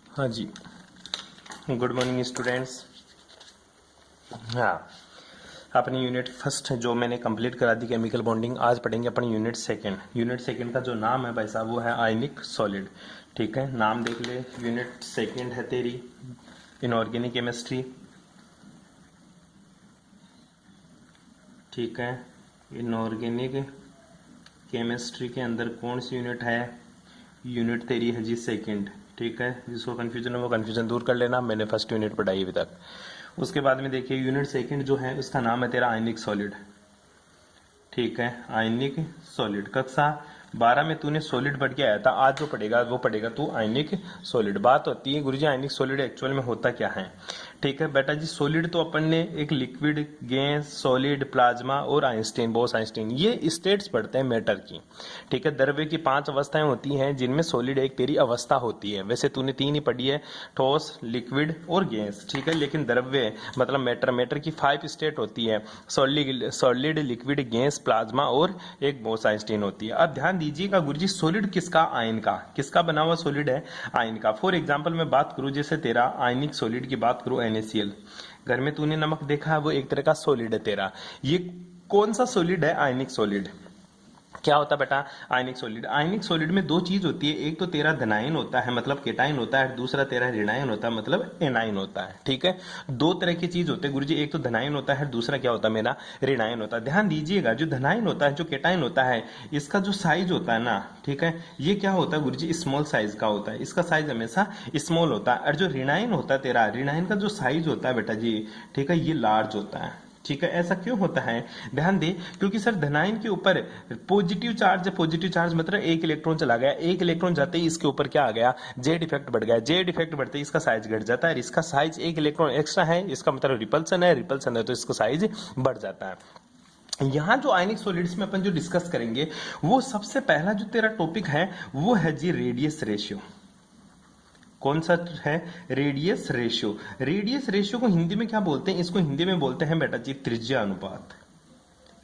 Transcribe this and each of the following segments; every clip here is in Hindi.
हाँ जी, गुड मॉर्निंग स्टूडेंट्स। हाँ, अपनी यूनिट फर्स्ट जो मैंने कंप्लीट करा दी केमिकल बॉन्डिंग, आज पढ़ेंगे अपन यूनिट सेकंड। यूनिट सेकंड का जो नाम है भाई साहब वो है आयनिक सॉलिड। ठीक है, नाम देख ले। यूनिट सेकंड है तेरी इनऑर्गेनिक केमिस्ट्री। ठीक है, इनऑर्गेनिक केमिस्ट्री के अंदर कौन सी यूनिट है? यूनिट तेरी है जी सेकंड। ठीक है, जिसको कंफ्यूजन है वो कंफ्यूजन दूर कर लेना, मैंने फर्स्ट यूनिट पढ़ाई अभी तक। उसके बाद में देखिए यूनिट सेकंड जो है उसका नाम है तेरा आयनिक सॉलिड। ठीक है, आयनिक सॉलिड। कक्षा 12 में तूने सॉलिड पढ़ के आया था, आज जो पढ़ेगा वो पढ़ेगा तू आयनिक सॉलिड। बात होती है गुरुजी आयनिक सॉलिड एक्चुअल में होता क्या है? ठीक है बेटा जी, सॉलिड तो अपन ने एक लिक्विड, गैस, सॉलिड, प्लाज्मा और आइंस्टीन, बोस आइंस्टीन, ये स्टेट्स पढ़ते हैं मैटर की। ठीक है, द्रव्य की 5 अवस्थाएं होती हैं जिनमें सॉलिड एक तेरी अवस्था होती है। वैसे तूने 3 ही पढ़ी है, ठोस, लिक्विड और गैस। ठीक है, लेकिन द्रव्य मतलब मैटर की 5 स्टेट होती है, सॉलिड, लिक्विड, गैस, प्लाज्मा और एक बोस आइंस्टीन होती है। अब ध्यान दीजिएगा गुरुजी, सॉलिड किसका? आयन का। किसका बना हुआ सॉलिड है? आयन का। फॉर एग्जांपल मैं बात करूं, जैसे तेरा आयनिक सॉलिड की बात करूं, NaCl। घर में तूने नमक देखा है, वो एक तरह का सॉलिड है तेरा। ये कौन सा सॉलिड है? आयनिक सॉलिड। क्या होता है बेटा? आयनिक सॉलिड। आयनिक सॉलिड में 2 चीज होती है, एक तो तेरा धनायन होता है मतलब केटायन होता है, दूसरा तेरा ऋणायन होता है मतलब एनायन होता है। ठीक है, 2 तरह की चीज होते हैं गुरुजी, एक तो धनायन होता है, दूसरा क्या होता है मेरा? ऋणायन होता है। ध्यान दीजिएगा, जो धनायन होता है, जो केटायन होता है, इसका जो साइज होता है ना, ठीक है, ये क्या होता है गुरुजी? स्मॉल साइज का होता है, इसका साइज हमेशा स्मॉल होता है। और जो ऋणायन होता है तेरा, ऋणायन का जो साइज होता है बेटा जी, ठीक है, ये लार्ज होता है। ठीक है, ऐसा क्यों होता है? ध्यान दे, क्योंकि सर धनायन के ऊपर पॉजिटिव चार्ज है। पॉजिटिव चार्ज मतलब एक इलेक्ट्रॉन चला गया, एक इलेक्ट्रॉन जाते ही इसके ऊपर क्या आ गया? जेड इफेक्ट बढ़ गया। जेड इफेक्ट बढ़ते ही इसका साइज घट जाता है, और इसका साइज एक इलेक्ट्रॉन एक्स्ट्रा है, इसका मतलब रिपल्सन है, रिपल्सन है तो इसका साइज बढ़ जाता है। यहां जो आयनिक सॉलिड्स में अपन जो डिस्कस करेंगे, वो सबसे पहला जो तेरा टॉपिक है वो है जी रेडियस रेशियो। कौन सा है? Radius ratio. रेडियस रेशियो को हिंदी में क्या बोलते हैं? इसको हिंदी में बोलते हैं बेटा जी त्रिज्या अनुपात।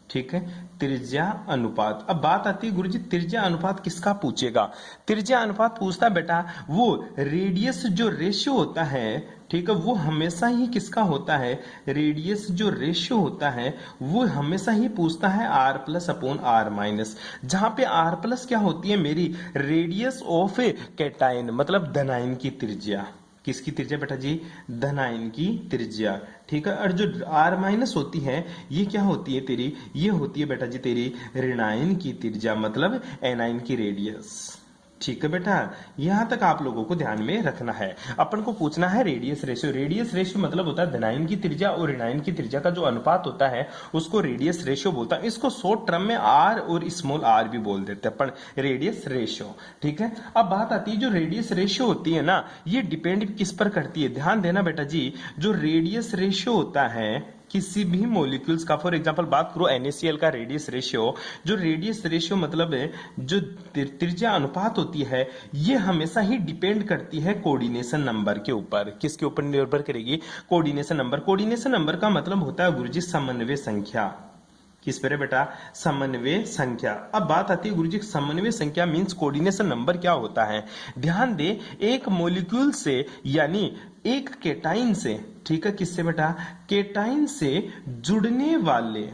ठीक है, त्रिज्या अनुपात। अब बात आती है गुरुजी त्रिज्या अनुपात किसका पूछेगा? त्रिज्या अनुपात पूछता है बेटा वो रेडियस जो रेशियो होता है, ठीक है, वो हमेशा ही किसका होता है? रेडियस जो रेशियो होता है वो हमेशा ही पूछता है R plus upon R minus, जहां पे R प्लस क्या होती है मेरी? रेडियस ऑफ कैटायन मतलब धनायन की त्रिज्या। किसकी त्रिज्या बेटा जी? धनायन की त्रिज्या। ठीक है, और जो R माइनस होती है ये क्या होती है तेरी? ये होती है बेटा जी तेरी ऋणायन की त्रिज्या मतलब एनायन की रेडियस। ठीक है बेटा, यहां तक आप लोगों को ध्यान में रखना है। अपन को पूछना है रेडियस रेशियो। रेडियस रेशियो मतलब होता है धनायन की त्रिज्या और ऋणायन की त्रिज्या का जो अनुपात होता है उसको रेडियस रेशियो बोलता है। इसको शॉर्ट टर्म में R और स्मॉल r भी बोल देते हैं अपन, रेडियस रेशियो। ठीक है, अब बात आती है जो रेडियस रेशियो होती है ना, ये डिपेंड किस पर करती है? ध्यान देना बेटा जी, जो रेडियस रेशियो होता है किसी भी मॉलिक्यूल्स का, फॉर एग्जांपल बात करो NaCl का रेडियस रेशियो, जो रेडियस रेशियो मतलब है जो त्रिज्या अनुपात होती है, ये हमेशा ही डिपेंड करती है कोऑर्डिनेशन नंबर के ऊपर। किसके ऊपर निर्भर करेगी? Coordination number. कोऑर्डिनेशन नंबर का मतलब होता है गुरुजी समन्वय संख्या। किस पर है बेटा? समन्वय संख्या। अब बात आती है गुरुजी समन्वय संख्या मींस कोऑर्डिनेशन नंबर क्या होता है? ध्यान दे, एक मॉलिक्यूल से यानी एक केटाइन से, ठीक है, किससे बेटा? केटाइन से जुड़ने वाले,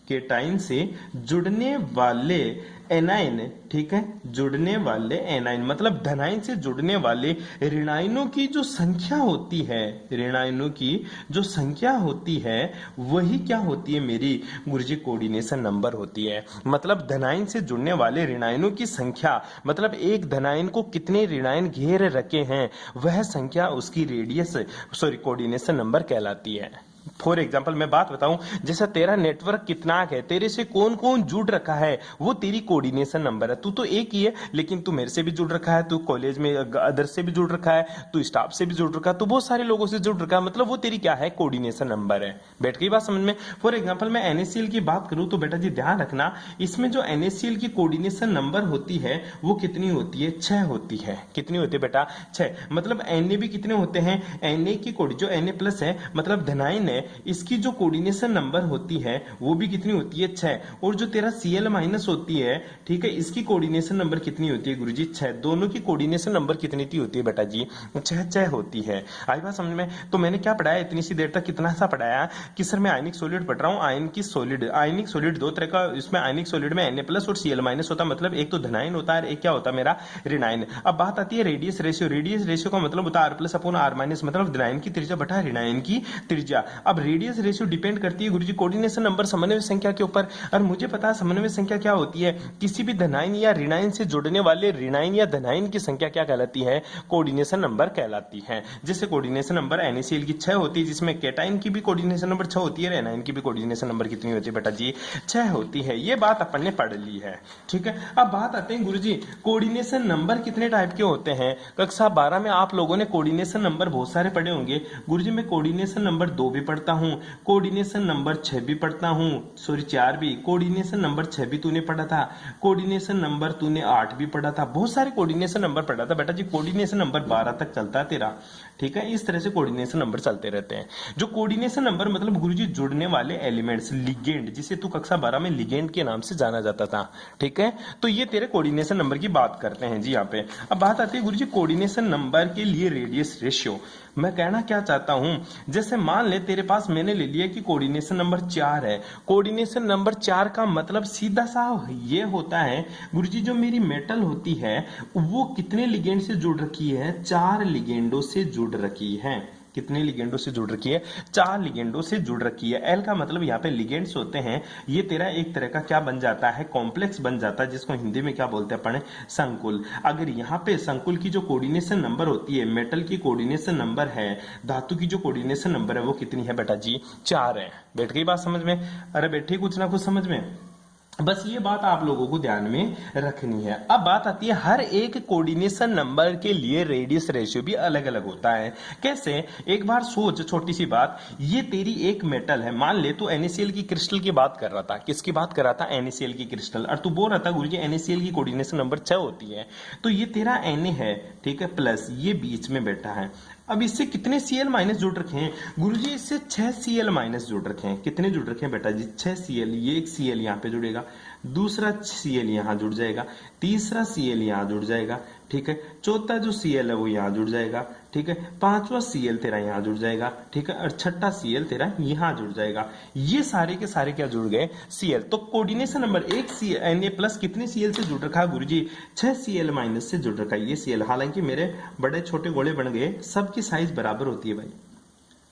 केटाइन से जुड़ने वाले एनायन, ठीक है, जुड़ने वाले एनायन मतलब धनायन से जुड़ने वाले ऋणायनों की जो संख्या होती है, ऋणायनों की जो संख्या होती है वही क्या होती है मेरी? गुरुजी कोऑर्डिनेशन नंबर होती है। मतलब धनायन से जुड़ने वाले ऋणायनों की संख्या मतलब एक धनायन को कितने ऋणायन घेर रखे हैं वह संख्या उसकी रेडियस कोऑर्डिनेशन नंबर कहलाती है। फॉर एग्जाम्पल मैं बात बताऊं, जैसे तेरा नेटवर्क कितना है, तेरे से कौन कौन जुड़ रखा है, वो तेरी कोऑर्डिनेशन नंबर है। तू तो एक ही है, लेकिन तू मेरे से भी जुड़ रखा है, तू कॉलेज में अदर से भी जुड़ रखा है, तू स्टाफ से भी जुड़ रखा है, तो बहुत सारे लोगों से जुड़ रखा है, मतलब वो तेरी क्या है? कोऑर्डिनेशन नंबर है। बैठ गई बात समझ में? फॉर एग्जाम्पल मैं NaCl की बात करूं तो बेटा जी ध्यान रखना, इसमें जो NaCl की कोऑर्डिनेशन नंबर होती है वो कितनी होती है? 6 होती है। कितनी होती है बेटा? 6। मतलब Na भी कितने होते हैं? Na की जो Na प्लस है मतलब धनायन है, इसकी जो कोऑर्डिनेशन नंबर होती है वो भी कितनी होती है 6, और जो तेरा Cl माइनस होती है, ठीक है, इसकी कोऑर्डिनेशन नंबर कितनी होती है गुरुजी 6। दोनों की कोऑर्डिनेशन नंबर कितनी होती है बेटा जी 6 होती है। आई बात समझ में? तो मैंने क्या पढ़ाया इतनी सी देर तक, कितना सा पढ़ाया कि सर मैं आयनिक सॉलिड पढ़ रहा हूँ। आयनिक सॉलिड दो तरह का, इसमें आयनिक सॉलिड में Na प्लस और Cl माइनस होता है, मतलब एक तो धनायन होता है, एक क्या होता है मेरा ऋणायन। अब बात आती है रेडियस रेशियो। रेडियस रेशियो का मतलब होता है R plus upon R minus, मतलब धनायन की त्रिज्या बटा ऋणायन की त्रिज्या। अब रेडियस रेशियो डिपेंड करती है गुरुजी कोऑर्डिनेशन नंबर समन्वय संख्या के ऊपर, और मुझे पता है समन्वय संख्या क्या होती है, किसी भी धनायन या ऋणायन से जुड़ने वाले ऋणायन या धनायन की संख्या क्या कहलाती है, कोऑर्डिनेशन नंबर कहलाती है। जैसे कोऑर्डिनेशन नंबर NaCl की 6 होती है, जिसमें केटाइन की भी कोऑर्डिनेशन नंबर 6 होती है, एनायन की भी कोऑर्डिनेशन नंबर कितनी होती है बेटा जी 6 होती है। ये बात अपन ने पढ़ ली है, ठीक है। अब बात आते हैं गुरुजी कोऑर्डिनेशन नंबर कितने टाइप के होते हैं। कक्षा 12 में आप लोगों ने कोऑर्डिनेशन नंबर बहुत सारे पढ़े होंगे गुरुजी। मैं कोऑर्डिनेशन नंबर 2 भी पढ़ता हूं, कोऑर्डिनेशन नंबर 6 भी पढ़ता हूं, सॉरी 4 भी, कोऑर्डिनेशन नंबर 6 भी तूने पढ़ा था, कोऑर्डिनेशन नंबर तूने 8 भी पढ़ा था, बहुत सारे कोऑर्डिनेशन नंबर पढ़ा था बेटा जी। कोऑर्डिनेशन नंबर 12 तक चलता है तेरा, ठीक है। इस तरह से कोऑर्डिनेशन नंबर चलते रहते हैं। जो कोऑर्डिनेशन नंबर मतलब गुरुजी जुड़ने वाले एलिमेंट्स, लिगेंड, जिसे तू कक्षा 12 में लिगेंड के नाम से जाना जाता था, ठीक है। तो ये तेरे कोऑर्डिनेशन नंबर की बात करते हैं जी यहाँ पे। अब बात आती है गुरुजी कोऑर्डिनेशन नंबर के लिए रेडियस रेशियो। मैं कहना क्या चाहता हूं, जैसे मान ले तेरे पास मैंने ले लिया कि कोऑर्डिनेशन नंबर 4 है। कोऑर्डिनेशन नंबर 4 का मतलब सीधा सा ये होता है गुरुजी जो मेरी मेटल होती है वो कितने लिगेंड से जुड़ रखी है, 4 लिगेंडों से जुड़ रखी है। कितने लिगेंडों से जुड़ रखी है, 4 लिगेंडों से जुड़ रखी है। एल का मतलब यहाँ पे लिगेंड्स होते हैं। ये तेरा एक तरह का क्या बन जाता है, कॉम्प्लेक्स बन जाता है, जिसको हिंदी में क्या बोलते हैं अपन, संकुल। अगर यहाँ पे संकुल की जो कोऑर्डिनेशन नंबर होती है, मेटल की कोऑर्डिनेशन नंबर है, धातु की जो कोऑर्डिनेशन नंबर है वो कितनी है बेटा जी 4 है। बैठ गई बात समझ में? अरे बैठी कुछ ना कुछ समझ में। बस ये बात आप लोगों को ध्यान में रखनी है। अब बात आती है हर एक कोऑर्डिनेशन नंबर के लिए रेडियस रेशियो भी अलग अलग होता है। कैसे, एक बार सोच, छोटी सी बात, ये तेरी एक मेटल है, मान ले तू NaCl की क्रिस्टल की बात कर रहा था। किसकी बात कर रहा था? NaCl की क्रिस्टल। और तू बोल रहा था गुरुजी NaCl की कोऑर्डिनेशन नंबर 6 होती है। तो ये तेरा Na है, ठीक है, प्लस ये बीच में बैठा है। अब इससे कितने Cl माइनस जुड़ रखे हैं गुरुजी? इससे 6 Cl माइनस जुड़ रखे हैं। कितने जुड़ रखे हैं बेटा जी? 6 Cl। ये एक Cl यहाँ पे जुड़ेगा, दूसरा Cl यहाँ जुड़ जाएगा, तीसरा Cl यहाँ जुड़ जाएगा, ठीक है, चौथा जो Cl है वो यहाँ जुड़ जाएगा, ठीक है, पांचवा Cl तेरा यहाँ जुड़ जाएगा, ठीक है, और छठा Cl तेरा यहाँ जुड़ जाएगा। ये सारे के सारे क्या जुड़ गए? Cl। तो कोऑर्डिनेशन नंबर 1 Na प्लस कितने Cl से जुड़ रखा है गुरुजी? 6 Cl माइनस से जुड़ रखा है ये Cl। हालांकि मेरे बड़े छोटे गोले बन गए, सबकी साइज बराबर होती है भाई,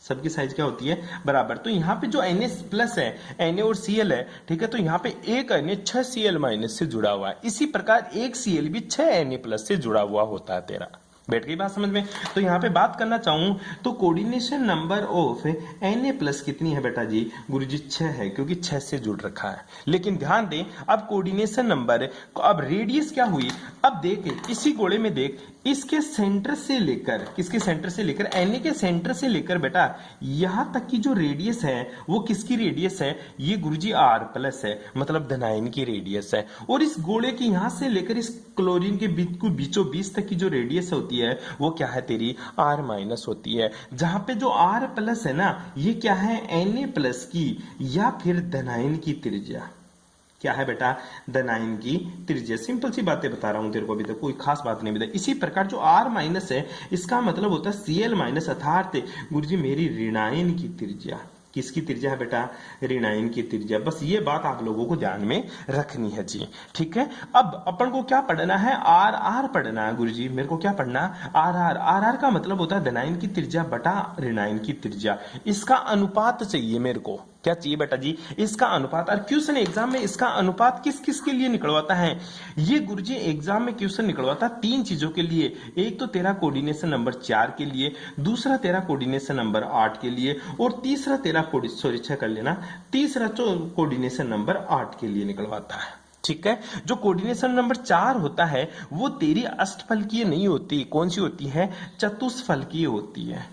सबकी साइज क्या होती है? बराबर। तो यहाँ पे जो Na प्लस है, Na और Cl है, ठीक है, तो यहाँ पे एक Na 6 Cl माइनस से जुड़ा हुआ है। इसी प्रकार एक Cl भी 6 Na प्लस से जुड़ा हुआ होता है तेरा। बैठ गई बात समझ में? तो यहाँ पे बात करना चाहूं तो coordination number of Na plus कितनी है बेटा जी? गुरुजी 6 है, क्योंकि 6 से जुड़ रखा है। लेकिन ध्यान दें, अब कोऑर्डिनेशन नंबर, अब रेडियस क्या हुई? अब देख इसी गोले में देख, इसके सेंटर से लेकर, किसके सेंटर से लेकर, Na के सेंटर से लेकर बेटा यहां तक की जो रेडियस है वो किसकी रेडियस है? ये गुरुजी R प्लस है, मतलब धनायन की रेडियस है। और इस गोले की यहां से लेकर इस क्लोरीन के बीचों बीच तक की जो रेडियस होती है वो क्या है तेरी? R माइनस होती है। जहां पे जो R प्लस है ना, ये क्या है? Na प्लस की या फिर धनायन की त्रिज्या। क्या है बेटा? धनायन की त्रिज्या। सिंपल सी बातें बता रहा हूं तेरे को, अभी तक कोई खास बात नहीं बताई। इसी प्रकार जो R माइनस है, इसका मतलब होता है Cl माइनस, अर्थात गुरुजी मेरी ऋणायन की त्रिज्या। किसकी त्रिज्या है बेटा? ऋणायन की त्रिज्या। बस ये बात आप लोगों को ध्यान में रखनी है जी, ठीक है। अब अपन को क्या पढ़ना है? RR पढ़ना है गुरुजी। मेरे को क्या पढ़ना? RR। RR का मतलब होता है धनायन की त्रिज्या बटा ऋणायन की त्रिज्या। इसका अनुपात चाहिए मेरे को। क्या चाहिए बेटा जी? इसका अनुपात। और क्वेश्चन एग्जाम में इसका अनुपात किस किस के लिए निकलवाता है? ये गुरुजी एग्जाम में क्वेश्चन निकलवाता 3 चीजों के लिए। एक तो तेरा कोऑर्डिनेशन नंबर 4 के लिए, दूसरा तेरा कोऑर्डिनेशन नंबर 8 के लिए, और तीसरा तेरा 6 कर लेना, तीसरा तो कोऑर्डिनेशन नंबर 8 के लिए निकलवाता है, ठीक है। जो कोऑर्डिनेशन नंबर 4 होता है वो तेरी अष्टफलकीय नहीं होती। कौन सी होती है? चतुष्फलकीय होती है।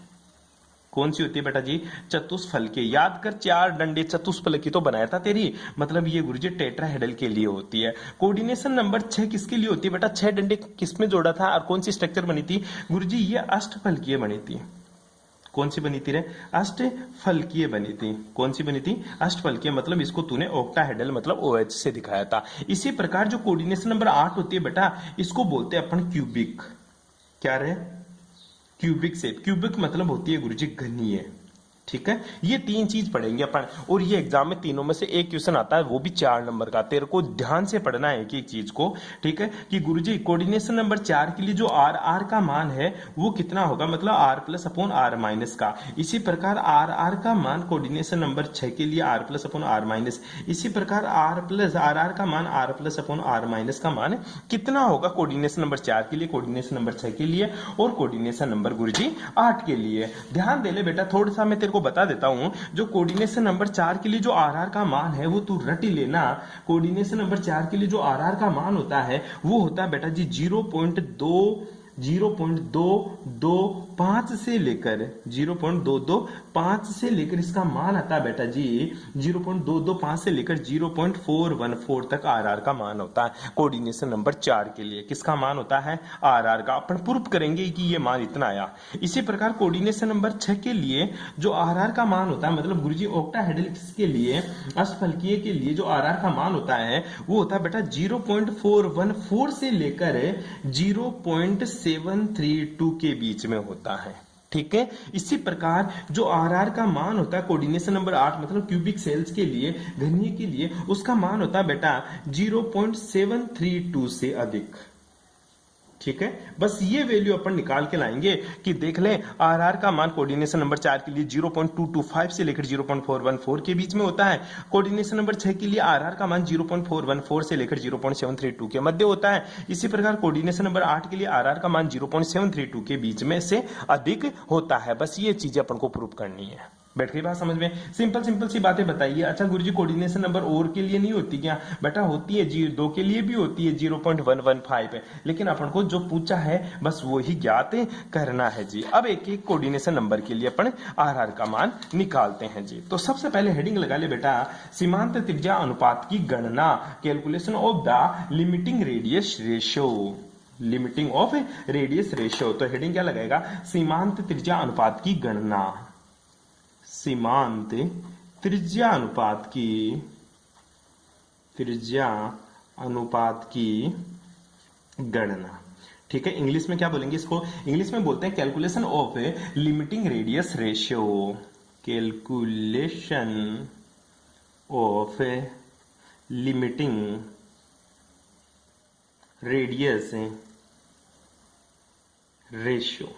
कौन सी होती है बेटा जी? चतुष्फलकीय। याद कर, 4 डंडे चतुष्फलकीय तो बनाया था तेरी, मतलब ये गुरुजी टेट्राहेड्रल के लिए होती है। कोऑर्डिनेशन नंबर 6 किसके लिए होती है बेटा? 6 डंडे किसमें जोड़ा था और कौन सी स्ट्रक्चर बनी थी? गुरुजी ये अष्टफलकीय बनी थी। कौन सी बनी थी रे? अष्टफलकीय बनी थी। कौन सी बनी थी? अष्टफलकीय। मतलब इसको तूने ऑक्टाहेड्रल मतलब OH से दिखाया था। इसी प्रकार जो कोऑर्डिनेशन नंबर 8 होती है बेटा, इसको बोलते हैं अपन क्यूबिक। क्या रे? Cubic shape. क्यूबिक मतलब होती है गुरुजी घनीय। ठीक है, ये तीन चीज पढ़ेंगे अपन, और ये एग्जाम में तीनों में से एक क्वेश्चन आता है, वो भी 4 नंबर का। तेरे को ध्यान से पढ़ना है एक एक चीज को। ठीक है, कि गुरुजी कोऑर्डिनेशन नंबर 4 के लिए जो आर का मान है वो कितना होगा, मतलब r plus upon are minus का। इसी प्रकार आर का मान कोऑर्डिनेशन नंबर 6 के लिए r plus upon are minus. इसी प्रकार आर का मान r plus upon are minus का मान कितना होगा कोऑर्डिनेशन नंबर 4 के लिए, कोऑर्डिनेशन नंबर 6 के लिए और कोऑर्डिनेशन नंबर गुरुजी 8 के लिए। ध्यान दे ले बेटा, थोड़ा सा मैं तेरे को बता देता हूं। जो कोऑर्डिनेशन नंबर 4 के लिए जो आर का मान है वो तू रट ही लेना। कोऑर्डिनेशन नंबर 4 के लिए जो आर का मान होता है वो होता है बेटा जी 0.225 से लेकर 0.225 से लेकर इसका मान आता है बेटा जी 0.225 से लेकर 0.414 तक आर का मान होता है कोऑर्डिनेशन नंबर 4 के लिए। किसका मान होता है? आर का। अपन प्रूफ करेंगे कि ये मान इतना आया। इसी प्रकार कोऑर्डिनेशन नंबर 6 के लिए जो आर का मान होता है, मतलब गुरुजी ऑक्टाहेड्रल के लिए, अष्टफलकीय के लिए जो आर का मान होता है वो होता है बेटा 0.414 से लेकर 0.732 के बीच में होता है। ठीक है, इसी प्रकार जो आर का मान होता है कोऑर्डिनेशन नंबर 8 मतलब क्यूबिक सेल्स के लिए, घनीय के लिए, उसका मान होता है बेटा 0.732 से अधिक। ठीक है, बस ये वैल्यू अपन निकाल के लाएंगे कि देख ले आर का मान कोऑर्डिनेशन नंबर 4 के लिए 0.225 से लेकर 0.414 के बीच में होता है। कोऑर्डिनेशन नंबर 6 के लिए आर का मान 0.414 से लेकर 0.732 के मध्य होता है। इसी प्रकार कोऑर्डिनेशन नंबर 8 के लिए आर का मान 0.732 के बीच में से अधिक होता है। बस ये चीजें अपन को प्रूव करनी है। बैठ गई बात समझ में? सिंपल सी बातें बताइए। अच्छा गुरुजी कोऑर्डिनेशन नंबर और के लिए नहीं होती क्या? बेटा होती है जी, 2 के लिए भी होती है 0.115 है, लेकिन अपन को जो पूछा है बस वो ही ज्ञात करना है जी। अब एक एक कोऑर्डिनेशन नंबर के लिए अपन आर का मान निकालते हैं जी। तो सबसे पहले हेडिंग लगा ले बेटा, सीमांत त्रिज्या अनुपात की गणना, calculation of the limiting radius ratio. Limiting of radius ratio, तो हेडिंग क्या लगाएगा? सीमांत त्रिज्या अनुपात की गणना। सीमांत त्रिज्या अनुपात की गणना। ठीक है, इंग्लिश में क्या बोलेंगे इसको? इंग्लिश में बोलते हैं calculation of limiting radius ratio. Calculation of limiting radius ratio.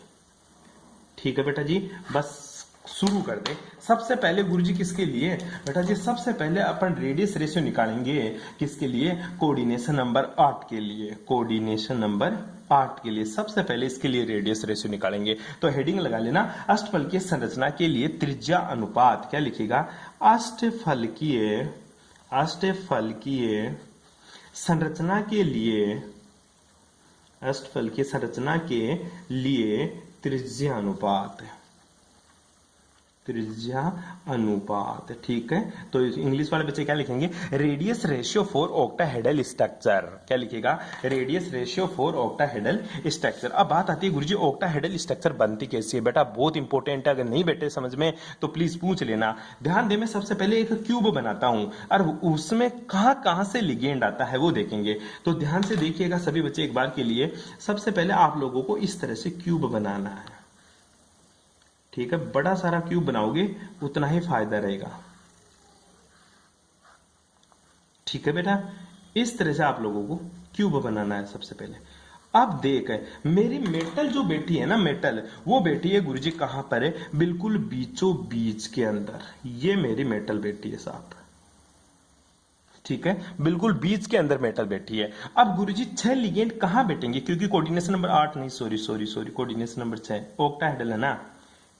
ठीक है बेटा जी, बस शुरू कर दे। सबसे पहले गुरुजी किसके लिए? बेटा जी सबसे पहले अपन रेडियस रेशियो निकालेंगे। किसके लिए? कोऑर्डिनेशन नंबर 8 के लिए। कोऑर्डिनेशन नंबर 8 के लिए सबसे पहले इसके लिए रेडियस रेशियो निकालेंगे। तो हेडिंग लगा लेना, अष्टफलकीय संरचना के लिए त्रिज्या अनुपात। क्या लिखेगा? अष्टफलकीय संरचना के लिए, अष्टफलकीय संरचना के लिए त्रिज्या अनुपात। ठीक है, तो इंग्लिश वाले बच्चे क्या लिखेंगे? Radius ratio for octahedral structure. क्या लिखेगा? Radius ratio for octahedral structure. अब बात आती है गुरुजी ऑक्टाहेड्रल स्ट्रक्चर बनती कैसी है? बेटा बहुत इंपॉर्टेंट है, अगर नहीं बैठे समझ में तो प्लीज पूछ लेना। ध्यान दे, मैं सबसे पहले एक क्यूब बनाता हूं और उसमें कहां से लिगेंड आता है वो देखेंगे। तो ध्यान से देखिएगा सभी बच्चे एक बार के लिए। सबसे पहले आप लोगों को इस तरह से क्यूब बनाना है। ठीक है, बड़ा सारा क्यूब बनाओगे उतना ही फायदा रहेगा। ठीक है बेटा, इस तरह से आप लोगों को क्यूब बनाना है सबसे पहले। अब देख, मेरी मेटल जो बैठी है ना, मेटल वो बैठी है गुरुजी कहां पर है? बिल्कुल बीचों बीच के अंदर। ये मेरी मेटल बैठी है साहब। ठीक है, बिल्कुल बीच के अंदर मेटल बैठी है। अब गुरुजी 6 लिगेंड कहां बैठेंगे? क्योंकि कोऑर्डिनेशन नंबर 8 नहीं, सॉरी कोऑर्डिनेशन नंबर 6 ऑक्टाहेड्रल है ना,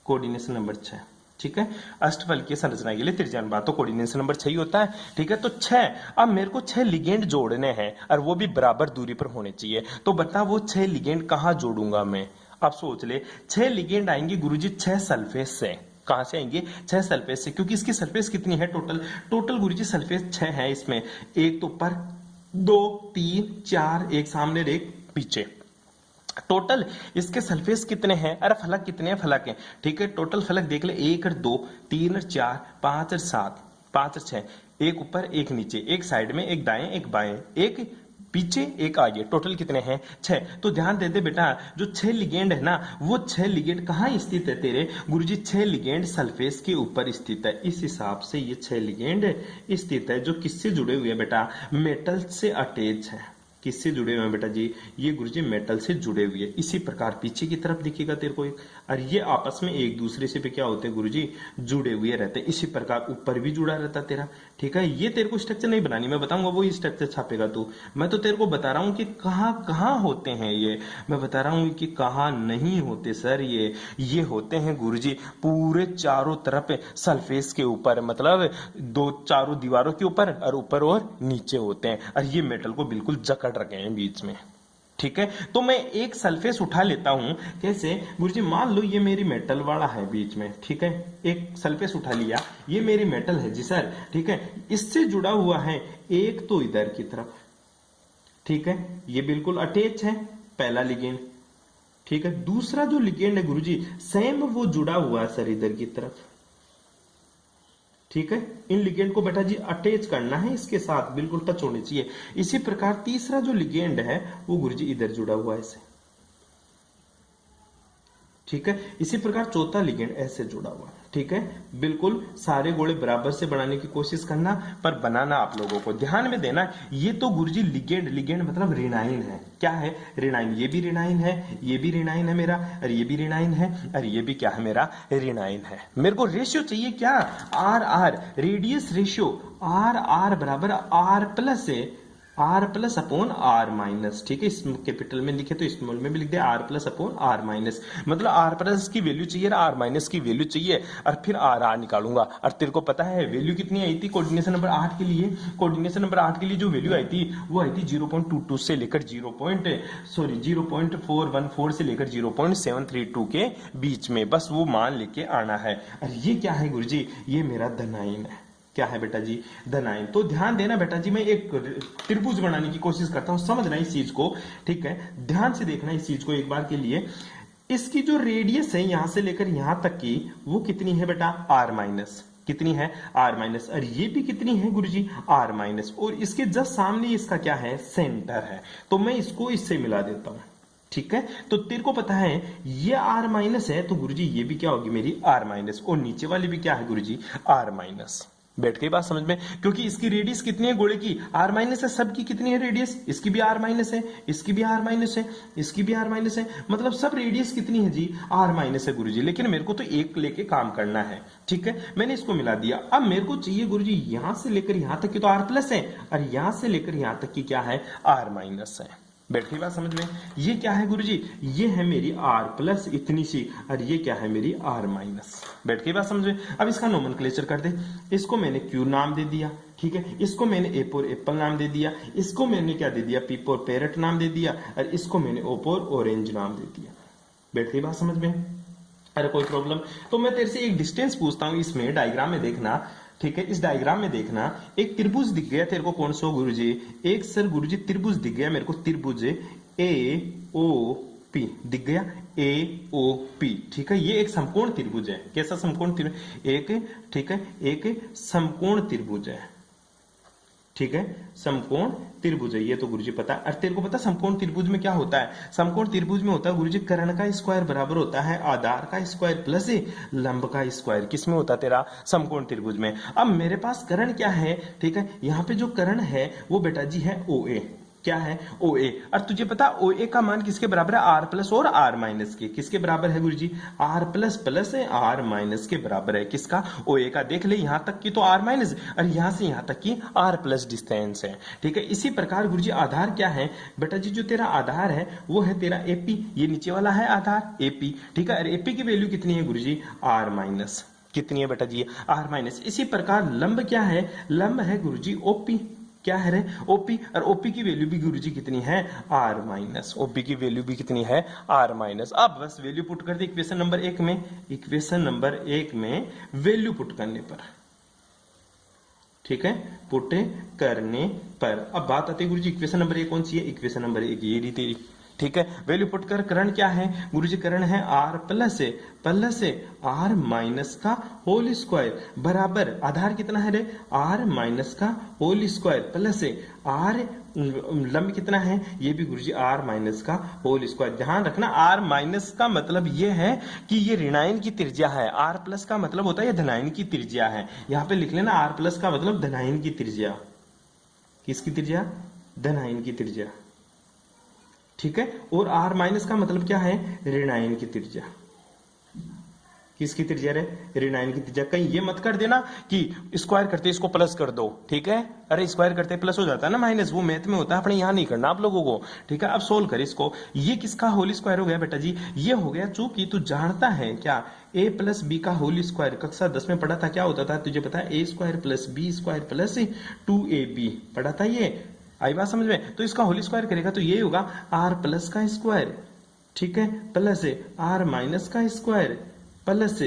कोऑर्डिनेशन नंबर 6। ठीक है, अष्टफलकीय संरचना के लिए त्रिज्या अनुपात तो कोऑर्डिनेशन नंबर 6 ही होता है। ठीक है, तो 6, अब मेरे को 6 लिगेंड जोड़ने हैं और वो भी बराबर दूरी पर होने चाहिए। तो बता वो 6 लिगेंड कहां जोड़ूंगा मैं? अब सोच ले, 6 लिगेंड आएंगे गुरुजी 6 सल्फेस से। कहां से आएंगे? 6 सल्फेस से, क्योंकि इसकी सल्फेस कितनी है टोटल गुरुजी सल्फेस 6 है इसमें। एक तो ऊपर, 2 3 4, एक सामने एक पीछे। टोटल इसके सरफेस कितने हैं, अरे फलक कितने हैं, फलक हैं, ठीक है। टोटल फलक देख ले, 1 और 2, 3 और 4, 5 और 7, 5 और 6, एक ऊपर एक नीचे, एक साइड में, एक दाएं एक बाएं, एक पीछे एक आगे, टोटल कितने हैं 6। तो ध्यान दे दे बेटा, जो 6 लिगेंड है ना, वो 6 लिगेंड कहाँ स्थित है तेरे गुरुजी, 6 लिगेंड सरफेस के ऊपर स्थित है। इस हिसाब से ये 6 लिगेंड स्थित है, जो किससे जुड़े हुए हैं बेटा, मेटल से अटैच है। किससे जुड़े हुए हैं बेटा जी, ये गुरुजी मेटल से जुड़े हुए हैं। इसी प्रकार पीछे की तरफ दिखेगा तेरे को एक, और ये आपस में एक दूसरे से पे क्या होते हैं गुरुजी, जुड़े हुए रहते हैं। इसी प्रकार ऊपर भी जुड़ा रहता तेरा, ठीक है। ये तेरे को स्ट्रक्चर नहीं बनानी, मैं बताऊंगा वो स्ट्रक्चर छापेगा तू। मैं तो तेरे को बता रहा हूँ कि कहाँ कहाँ होते हैं ये, मैं बता रहा हूँ कि कहाँ नहीं होते सर। ये होते हैं गुरुजी पूरे चारों तरफ सरफेस के ऊपर, मतलब दो चारों दीवारों के ऊपर, और ऊपर और नीचे होते हैं, और ये मेटल को बिल्कुल जकड़ रखे हैं बीच में, ठीक है। तो मैं एक सरफेस उठा लेता हूं, कैसे गुरुजी, मान लो ये मेरी मेटल वाला है बीच में, ठीक है। एक सरफेस उठा लिया, ये मेरी मेटल है जी सर, ठीक है। इससे जुड़ा हुआ है एक तो इधर की तरफ, ठीक है, ये बिल्कुल अटैच है पहला लिगेंड, ठीक है। दूसरा जो लिगेंड है गुरुजी सेम वो जुड़ा हुआ है सर इधर की तरफ, ठीक है। इन लिगेंड को बेटा जी अटैच करना है, इसके साथ बिल्कुल टच होने चाहिए। इसी प्रकार तीसरा जो लिगेंड है वो गुरुजी इधर जुड़ा हुआ है ऐसे, ठीक है। इसी प्रकार चौथा लिगेंड ऐसे जुड़ा हुआ है, ठीक है। बिल्कुल सारे गोले बराबर से बनाने की कोशिश करना, पर बनाना आप लोगों को ध्यान में देना। ये तो गुरुजी लिगेंड, लिगेंड मतलब रिनाइन है, क्या है रिनाइन, ये भी रिनाइन है, ये भी रिनाइन है मेरा, और ये भी रिनाइन है, और ये भी क्या है मेरा रिनाइन है। मेरे को रेशियो चाहिए क्या, R R, radius ratio, R R बराबर are plus R plus upon are minus, ठीक है। इस कैपिटल में लिखे तो स्मॉल में भी लिख दे r plus upon are minus, मतलब आर प्लस की वैल्यू चाहिए, आर माइनस की वैल्यू चाहिए, और फिर आर आर निकालूंगा। और तेरे को पता है वैल्यू कितनी आई थी कोऑर्डिनेशन नंबर 8 के लिए, कोऑर्डिनेशन नंबर 8 के लिए जो वैल्यू आई थी वो आई थी 0.22 से लेकर 0.414 से लेकर 0.732 के बीच में, बस वो मान लेके आना है। और ये क्या है गुरुजी, ये मेरा धनाइन है, क्या है बेटा जी धनाइन। तो ध्यान देना बेटा जी, मैं एक त्रिभुज बनाने की कोशिश करता हूं, समझना इस चीज को, ठीक है। ध्यान से देखना इस चीज को एक बार के लिए। इसकी जो रेडियस है यहां से लेकर यहां तक की, वो कितनी है बेटा आर माइनस, कितनी है आर माइनस, और ये भी कितनी है गुरुजी आर माइनस, और इसके जस्ट सामने इसका क्या है सेंटर है, तो मैं इसको इससे मिला देता हूं, ठीक है। तो तेरे को पता है ये आर माइनस है, तो गुरुजी ये भी क्या होगी मेरी आर माइनस, और नीचे वाली भी क्या है गुरुजी आर माइनस। बैठ गई बात समझ में, क्योंकि इसकी रेडियस कितनी है गोले की आर माइनस है, सबकी कितनी है रेडियस, इसकी भी आर माइनस है, इसकी भी आर माइनस है, इसकी भी आर माइनस है, मतलब सब रेडियस कितनी है जी आर माइनस है गुरुजी। लेकिन मेरे को तो एक लेके काम करना है, ठीक है। मैंने इसको मिला दिया, अब मेरे को चाहिए गुरुजी यहां से लेकर यहां तक की तो आर प्लस है, और यहां से लेकर यहां तक की क्या है आर माइनस है। बैठी बात समझ में, ये क्या है गुरुजी, ये है मेरी आर प्लस इतनी सी, और ये क्या है मेरी आर माइनस। बैठ गई बात समझ में। अब इसका नोमेनक्लेचर कर दे, इसको मैंने क्यू नाम दे दिया, ठीक है। इसको मैंने ए फॉर एप्पल नाम दे दिया, इसको मैंने क्या दे दिया पी फॉर पैरट नाम दे दिया, और इसको मैंने ओ फॉर ऑरेंज नाम दे दिया। बैठ गई बात समझ में, अरे कोई प्रॉब्लम। तो मैं तेरे से एक डिस्टेंस पूछता हूं, इसमें डायग्राम में देखना, ठीक है। इस डायग्राम में देखना, एक त्रिभुज दिख गया तेरे को, कौन सा गुरुजी, एक सर गुरुजी त्रिभुज दिख गया मेरे को, त्रिभुज ए ओ पी दिख गया, ए ओ पी, ठीक है। ये एक समकोण त्रिभुज है, कैसा समकोण त्रिभुज, एक, ठीक है, एक समकोण त्रिभुज है, ठीक है, समकोण त्रिभुज है, ये तो गुरुजी पता है। और तेरे को पता समकोण त्रिभुज में क्या होता है, समकोण त्रिभुज में होता है गुरुजी कर्ण का स्क्वायर बराबर होता है आधार का स्क्वायर प्लस लंब का स्क्वायर, किसमें होता है तेरा समकोण त्रिभुज में। अब मेरे पास कर्ण क्या है, ठीक है, यहाँ पे जो कर्ण है वो बेटा जी है ओ ए, क्या है ओ ए। और तुझे पता ओ ए का मान किसके बराबर है आर प्लस और आर माइनस के, किसके बराबर है गुरुजी R plus plus R minus के बराबर है, किसका ओ ए का। देख ले यहां तक की तो आर माइनस, और यहां से यहां तक की आर प्लस डिस्टेंस है, ठीक है। इसी प्रकार गुरुजी आधार क्या है बेटा जी, जो तेरा आधार है वो है तेरा एपी, ये नीचे वाला है आधार एपी, ठीक है। और एपी की वैल्यू कितनी है गुरुजी आर माइनस, कितनी है बेटा जी आर माइनस। इसी प्रकार लंब क्या है, लंब है गुरुजी ओपी, क्या है रे ओपी, और ओपी की वैल्यू भी गुरुजी कितनी है आर माइनस, ओपी की वैल्यू भी कितनी है आर माइनस। अब बस वैल्यू पुट कर दे इक्वेशन नंबर 1 में, इक्वेशन नंबर 1 में वैल्यू पुट करने पर, ठीक है, पुट करने पर। अब बात आती है गुरुजी इक्वेशन नंबर 1 कौन सी है, इक्वेशन नंबर 1 ये रही तेरी, ठीक है, वैल्यू पुट कर। करण क्या है गुरुजी? करण है r प्लस r माइनस का होल स्क्वायर बराबर आधार कितना है रे? r माइनस का होल स्क्वायर प्लस r लंब कितना है? ये भी गुरुजी r माइनस का होल स्क्वायर। ध्यान रखना r माइनस का मतलब ये है कि ये ऋणायन की त्रिज्या है, r प्लस का मतलब होता है ये धनायन की त्रिज्या है। यहां पे लिख लेना r प्लस का मतलब धनायन की त्रिज्या। किसकी त्रिज्या? धनायन की त्रिज्या। ठीक है, और r माइनस का मतलब क्या है? ऋणायन की त्रिज्या। किसकी त्रिज्या रे? ऋणायन की त्रिज्या। कहीं ये मत कर देना कि स्क्वायर करते इसको प्लस कर दो, ठीक है? अरे स्क्वायर करते प्लस हो जाता है ना माइनस, वो मैथ में होता है, अपने यहां नहीं करना आप लोगों को। ठीक है, अब सोल्व कर इसको। ये किसका होल स्क्वायर हो गया बेटा जी? ये हो गया, चूंकि तू जानता है क्या a प्लस बी का होल स्क्वायर कक्षा 10 में पढ़ा था, क्या होता था तुझे पता है? A square plus B square plus 2ab पढ़ा था। ये आई बात समझ में? तो इसका होल स्क्वायर करेगा तो ये होगा r प्लस का स्क्वायर, ठीक है, प्लस r माइनस का स्क्वायर प्लस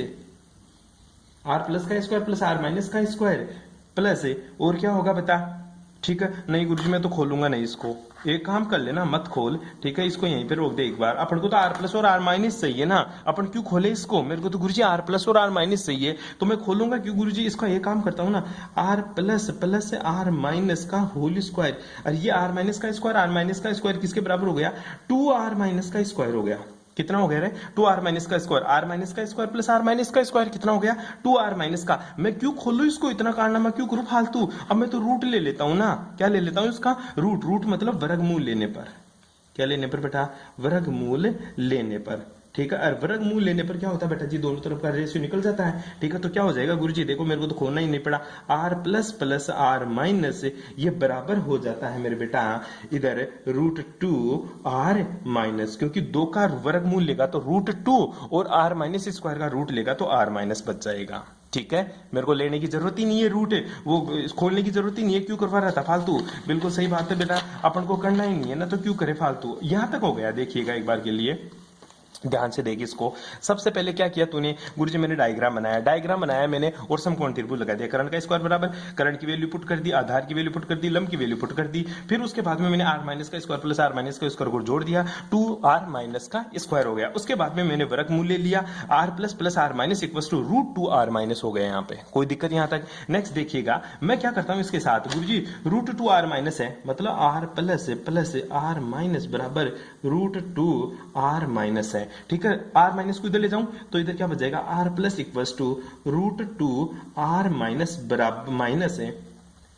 r प्लस का स्क्वायर प्लस r माइनस का स्क्वायर प्लस और क्या होगा बता? ठीक है, नहीं गुरुजी मैं तो खोलूंगा नहीं इसको। एक काम कर लेना, मत खोल, ठीक है, इसको यहीं पे रोक दे एक बार। अपन को तो r प्लस और r माइनस चाहिए ना, अपन क्यों खोले इसको? मेरे को तो गुरुजी r प्लस और r माइनस चाहिए, तो मैं खोलूंगा क्यों गुरुजी? इसका एक काम करता हूं ना, r plus plus r minus का होल स्क्वायर। और ये r माइनस का स्क्वायर, r माइनस का स्क्वायर किसके बराबर हो गया? 2r माइनस का स्क्वायर हो गया। कितना हो गया रे? 2r माइनस का स्क्वायर, r माइनस का स्क्वायर प्लस r माइनस का स्क्वायर कितना हो गया? 2r माइनस का। मैं क्यों खोलूं इसको? इतना कारनामा क्यों करूं फालतू? अब मैं तो रूट ले लेता हूं ना। क्या ले लेता हूं इसका? रूट। रूट मतलब वर्गमूल लेने पर। क्या लेने पर बेटा? वर्गमूल लेने पर। ठीक है, और वर्गमूल लेने पर क्या होता है बेटा जी? दोनों तरफ का रेशियो निकल जाता है। ठीक है, तो क्या हो जाएगा गुरुजी? देखो मेरे को तो खोलना ही नहीं पड़ा। r plus plus r minus ये बराबर हो जाता है मेरे बेटा इधर √2r माइनस, क्योंकि 2 का वर्गमूल लेगा तो √2 और r माइनस स्क्वायर का रूट लेगा तो r माइनस बच जाएगा। ठीक है, मेरे को लेने की जरूरत ही नहीं है रूट, वो खोलने की जरूरत ही नहीं है। क्यों करवा रहा था फालतू? बिल्कुल सही बात है बेटा, अपन को करना ही नहीं है ना, तो क्यों करे फालतू? यहां तक हो गया, देखिएगा एक बार के लिए ध्यान से देख इसको। सबसे पहले क्या किया तूने गुरुजी? मैंने डायग्राम बनाया मैंने और समकोण त्रिभुज लगा दिया। करण का स्क्वायर बराबर करण की वैल्यू पुट कर दी, आधार की वैल्यू पुट कर दी, लंब की वैल्यू पुट कर दी। फिर उसके बाद में मैंने r माइनस का स्क्वायर प्लस r माइनस का स्क्वायर को जोड़ दिया, 2r माइनस का स्क्वायर हो गया। उसके बाद में मैंने वर्गमूल ले लिया, r plus plus r minus equals to √2r minus हो गया। यहाँ पे कोई दिक्कत यहाँ तक? नेक्स्ट देखिएगा मैं क्या करता हूँ इसके साथ गुरुजी, √2r माइनस है मतलब r plus plus r minus बराबर √2r माइनस है। ठीक है, r माइनस को इधर ले जाऊं तो इधर क्या बच जाएगा? r plus equals to √2r minus बराबर माइनस है।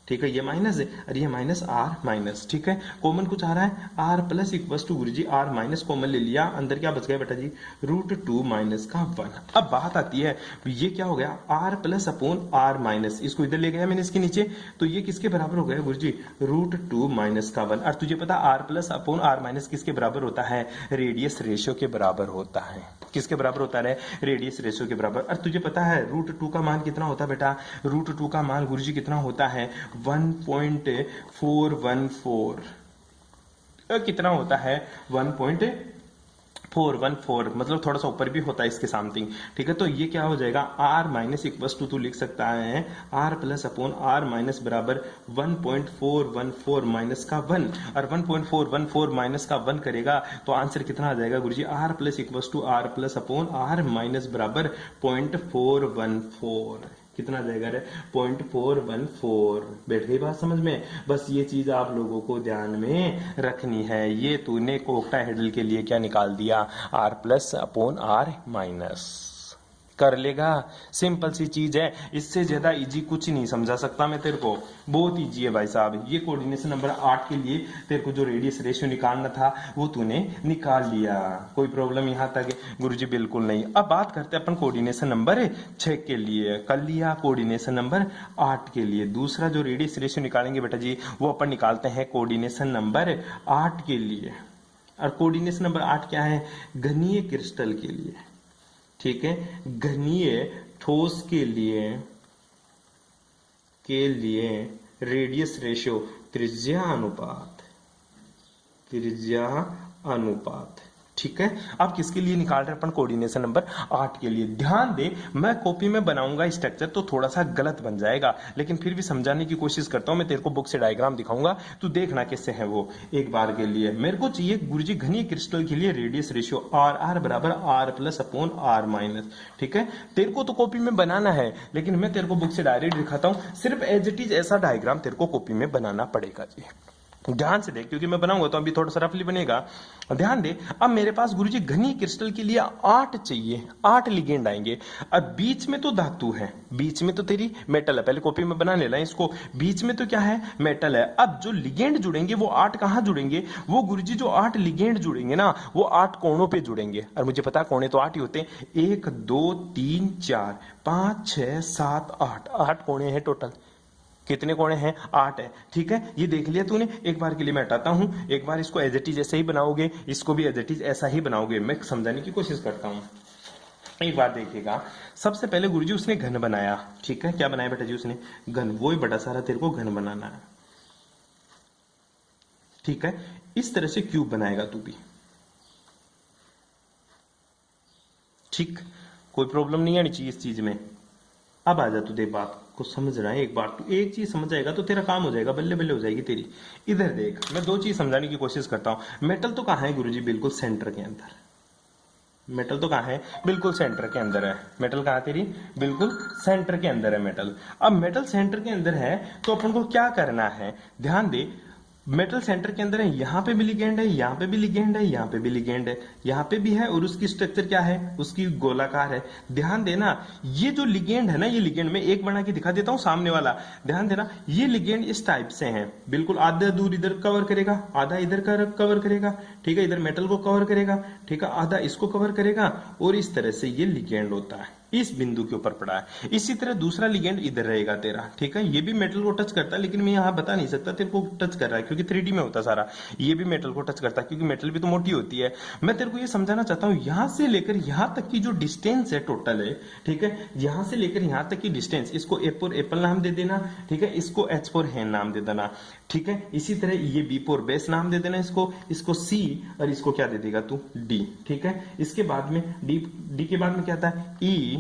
ठीक है, ये माइनस है और ये माइनस r माइनस। ठीक है, कॉमन कुछ आ रहा है, r प्लस इक्वल्स टू गुरुजी r माइनस कॉमन ले लिया, अंदर क्या बच गया बेटा जी? √2 माइनस का 1। अब बात आती है ये क्या हो गया? r plus upon r minus, इसको इधर ले गया मैंने इसके नीचे, तो ये किसके बराबर हो गया गुरुजी? √2 माइनस का 1। और तुझे पता r plus upon r minus किसके बराबर होता है? रेडियस रेशियो के बराबर होता है। किसके बराबर होता है? रेडियस रेशियो के बराबर। और तुझे पता है √2 का मान कितना होता है बेटा? √2 का मान गुरुजी कितना होता है? 1.414। कितना होता है? 1.414, मतलब थोड़ा सा ऊपर भी होता है इसके समथिंग। ठीक है, तो ये क्या हो जाएगा? r माइनस इक्वल्स टू, तू लिख सकता है r plus upon r minus बराबर 1.414 माइनस का 1। और 1.414 माइनस का 1 करेगा तो आंसर कितना आ जाएगा गुरुजी? r plus equals to r plus upon r minus बराबर 0.414। कितना जाएगा रे? 0.414। बैठ गई बात समझ में? बस ये चीज आप लोगों को ध्यान में रखनी है। ये तूने कोक्टाहेड्रल के लिए क्या निकाल दिया? r plus upon r minus. कर लेगा, सिंपल सी चीज है, इससे ज्यादा इजी कुछ नहीं समझा सकता मैं तेरे को। बहुत इजी है भाई साहब। ये कोऑर्डिनेशन नंबर 8 के लिए तेरे को जो रेडियस रेशियो निकालना था वो तूने निकाल लिया। कोई प्रॉब्लम यहां तक गुरुजी? बिल्कुल नहीं। अब बात करते हैं अपन कोऑर्डिनेशन नंबर 6 के लिए। कर लिया कोऑर्डिनेशन नंबर 8 के लिए। दूसरा जो रेडियस रेशियो निकालेंगे बेटा जी वो अपन निकालते हैं कोऑर्डिनेशन नंबर 8 के लिए। और कोऑर्डिनेशन नंबर 8 क्या है? घनीय क्रिस्टल के लिए। ठीक है, घनीय ठोस के लिए रेडियस रेशियो त्रिज्या अनुपात ठीक है। अब किसके लिए निकाल रहे हैं अपन? कोऑर्डिनेशन नंबर 8 के लिए। ध्यान दे, मैं कॉपी में बनाऊंगा स्ट्रक्चर तो थोड़ा सा गलत बन जाएगा, लेकिन फिर भी समझाने की कोशिश करता हूं। मैं तेरे को बुक से डायग्राम दिखाऊंगा, तू देखना किससे है वो। एक बार के लिए मेरे को चाहिए गुरुजी घनीय क्रिस्टल के लिए रेडियस रेशियो आर बराबर are plus upon are minus. ठीक है, तेरे को तो कॉपी में बनाना है, लेकिन मैं तेरे को बुक से डायरेक्ट दिखाता हूं। सिर्फ एज इट इज ऐसा डायग्राम तेरे को कॉपी में बनाना पड़ेगा जी। ध्यान से देख, क्योंकि मैं बनाऊंगा तो अभी थोड़ा सा रफली बनेगा। ध्यान दे, अब मेरे पास गुरुजी घनी क्रिस्टल के लिए 8 चाहिए, 8 लिगेंड आएंगे। अब बीच में तो धातु है, बीच में तो तेरी मेटल है। पहले कॉपी में बना लेना इसको। बीच में तो क्या है? मेटल है। अब जो लिगेंड जुड़ेंगे वो 8 कहां जुड़ेंगे? वो गुरुजी जो 8 लिगेंड जुड़ेंगे ना, वो 8 कोणों पे जुड़ेंगे। और मुझे पता है कोणे तो 8 ही होते हैं। 1 2 3 4 5 6 7 8, 8 कोणे हैं टोटल। कितने कोणे हैं? 8 है। ठीक है, ये देख लिया तूने। एक बार के लिए मैं हटाता हूं, एक बार इसको एज इट इज ऐसे ही बनाओगे, इसको भी एज इट इज ऐसा ही बनाओगे। मैं समझाने की कोशिश करता हूं। एक बार देखिएगा, सबसे पहले गुरुजी उसने घन बनाया। ठीक है, क्या बनाया बेटा जी उसने? घन। वो ही बड़ा सारा तेरे को घन बनाना है। ठीक है, इस तरह से क्यूब बनाएगा तू भी। ठीक, कोई प्रॉब्लम नहीं आनी चाहिए इस चीज में। अब आ जा, तू दे बात को समझ रहा है। एक बार तू एक चीज समझ जाएगा तो तेरा काम हो जाएगा, बल्ले बल्ले हो जाएगी तेरी। इधर देख, मैं 2 चीज समझाने की कोशिश करता हूं। मेटल तो कहां है गुरुजी? बिल्कुल सेंटर के अंदर। मेटल तो कहां है? बिल्कुल सेंटर के अंदर है। मेटल कहां तेरी? बिल्कुल सेंटर के अंदर है मेटल। अब मेटल सेंटर के अंदर है तो अपन को क्या करना है? ध्यान दे, मेटल सेंटर के अंदर है, यहां पे भी लिगेंड है, यहां पे भी लिगेंड है, यहां पे भी लिगेंड है, यहां पे भी है, और उसकी स्ट्रक्चर क्या है? उसकी गोलाकार है। ध्यान देना, ये जो लिगेंड है ना, ये लिगेंड में एक बना के दिखा देता हूं सामने वाला। ध्यान देना, ये लिगेंड इस टाइप से है। बिल्कुल आधा दूर इधर कवर करेगा, आधा इधर का कवर करेगा। ठीक है, इधर मेटल को कवर करेगा, ठीक है, आधा इसको कवर करेगा, और इस तरह से ये लिगेंड होता है। इस बिंदु के ऊपर पड़ा है। इसी तरह दूसरा लिगेंड इधर रहेगा तेरा। ठीक है, ये भी मेटल को टच करता है, लेकिन मैं यहां बता नहीं सकता तेरे को टच कर रहा है, क्योंकि 3D में होता सारा। ये भी मेटल को टच करता है, क्योंकि मेटल भी तो मोटी होती है। मैं तेरे को ये समझाना चाहता हूं, यहां से लेकर यहां तक की जो डिस्टेंस है टोटल है, ठीक है, यहां से लेकर यहां तक की डिस्टेंस, इसको ए फॉर एप्पल नाम दे देना। ठीक है, इसको एच फॉर हैन नाम दे देना। ठीक है, इसी तरह ये बी फॉर बेस नाम दे देना इसको सी, और इसको क्या दे देगा तू? डी। ठीक है, इसके बाद में डी के बाद में क्या आता है? ई,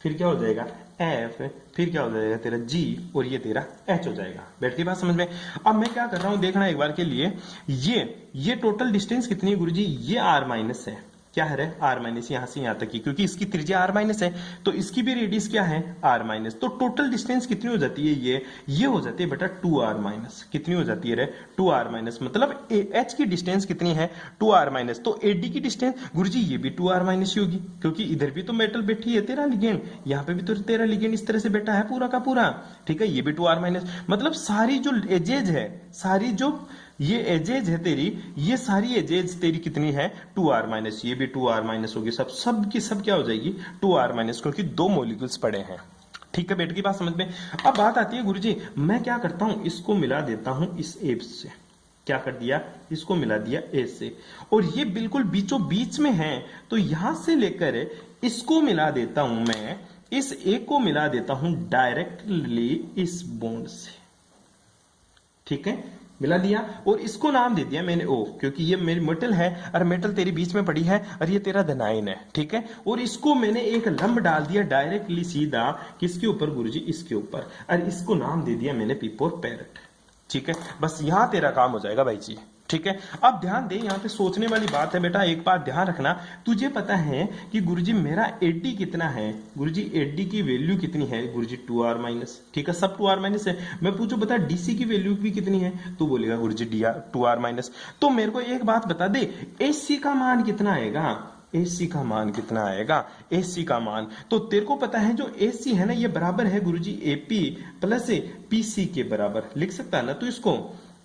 फिर क्या हो जाएगा? एफ, फिर क्या हो जाएगा तेरा? जी, और ये तेरा एच हो जाएगा। बैठ के बात समझ में? अब मैं क्या कर रहा हूं देखना एक बार के लिए। ये टोटल डिस्टेंस कितनी है गुरुजी? ये आर माइनस है। क्या है रे? आर माइनस, यहां से यहां तक की, क्योंकि इसकी त्रिज्या आर माइनस है, तो इसकी भी रेडियस क्या है? R minus. तो टोटल डिस्टेंस कितनी हो जाती है? ये हो जाती है बेटा 2r माइनस। कितनी हो जाती है रे? 2r minus. मतलब एच की डिस्टेंस कितनी है? 2r minus. तो एडी की डिस्टेंस गुरुजी ये भी 2r माइनस ही होगी, क्योंकि इधर भी तो मेटल बैठी है तेरा लिगेंड, यहाँ पे भी तो तेरा लिगेंड इस तरह से बैठा है पूरा का पूरा। ठीक है, ये भी 2r माइनस। मतलब सारी जो एजेज है, सारी जो ये एजेज है तेरी, ये सारी एजेज तेरी कितनी है? 2r minus. ये भी 2r माइनस होगी। सब की सब क्या हो जाएगी? 2r माइनस, क्योंकि 2 मॉलिक्यूल्स पड़े हैं। ठीक है, बेटे की बात समझ में? अब बात आती है गुरुजी, मैं क्या करता हूं, इसको मिला देता हूं इस ए से। क्या कर दिया? इसको मिला दिया ए से, और ये बिल्कुल बीचों बीच में है, तो यहां से लेकर इसको मिला देता हूं मैं, इस ए को मिला देता हूं डायरेक्टली इस बॉन्ड से। ठीक है, मिला दिया, और इसको नाम दे दिया मैंने ओ, क्योंकि ये मेरी मेटल है, और मेटल तेरी बीच में पड़ी है, और ये तेरा धनायन है। ठीक है, और इसको मैंने एक लंब डाल दिया डायरेक्टली सीधा, किसके ऊपर गुरुजी? इसके ऊपर, और इसको नाम दे दिया मैंने पी फॉर पैरेट। ठीक है, बस यहां तेरा काम हो जाएगा भाई जी। ठीक है, अब ध्यान दे, यहां पे सोचने वाली बात है बेटा। एक बात ध्यान रखना, तुझे पता है कि गुरुजी मेरा एडी कितना है? गुरुजी एडी की वैल्यू कितनी है? गुरुजी 2r माइनस। ठीक है, सब 2r माइनस है। मैं पूछू बता डीसी की वैल्यू भी कितनी है? तू बोलेगा गुरुजी 2r माइनस। तो मेरे को एक बात बता दे, एसी का मान कितना आएगा? एसी का मान कितना आएगा? एसी का मान तो तेरे को पता है, जो एसी है ना, ये बराबर है गुरुजी एपी प्लस पीसी के बराबर। लिख सकता है ना तू इसको?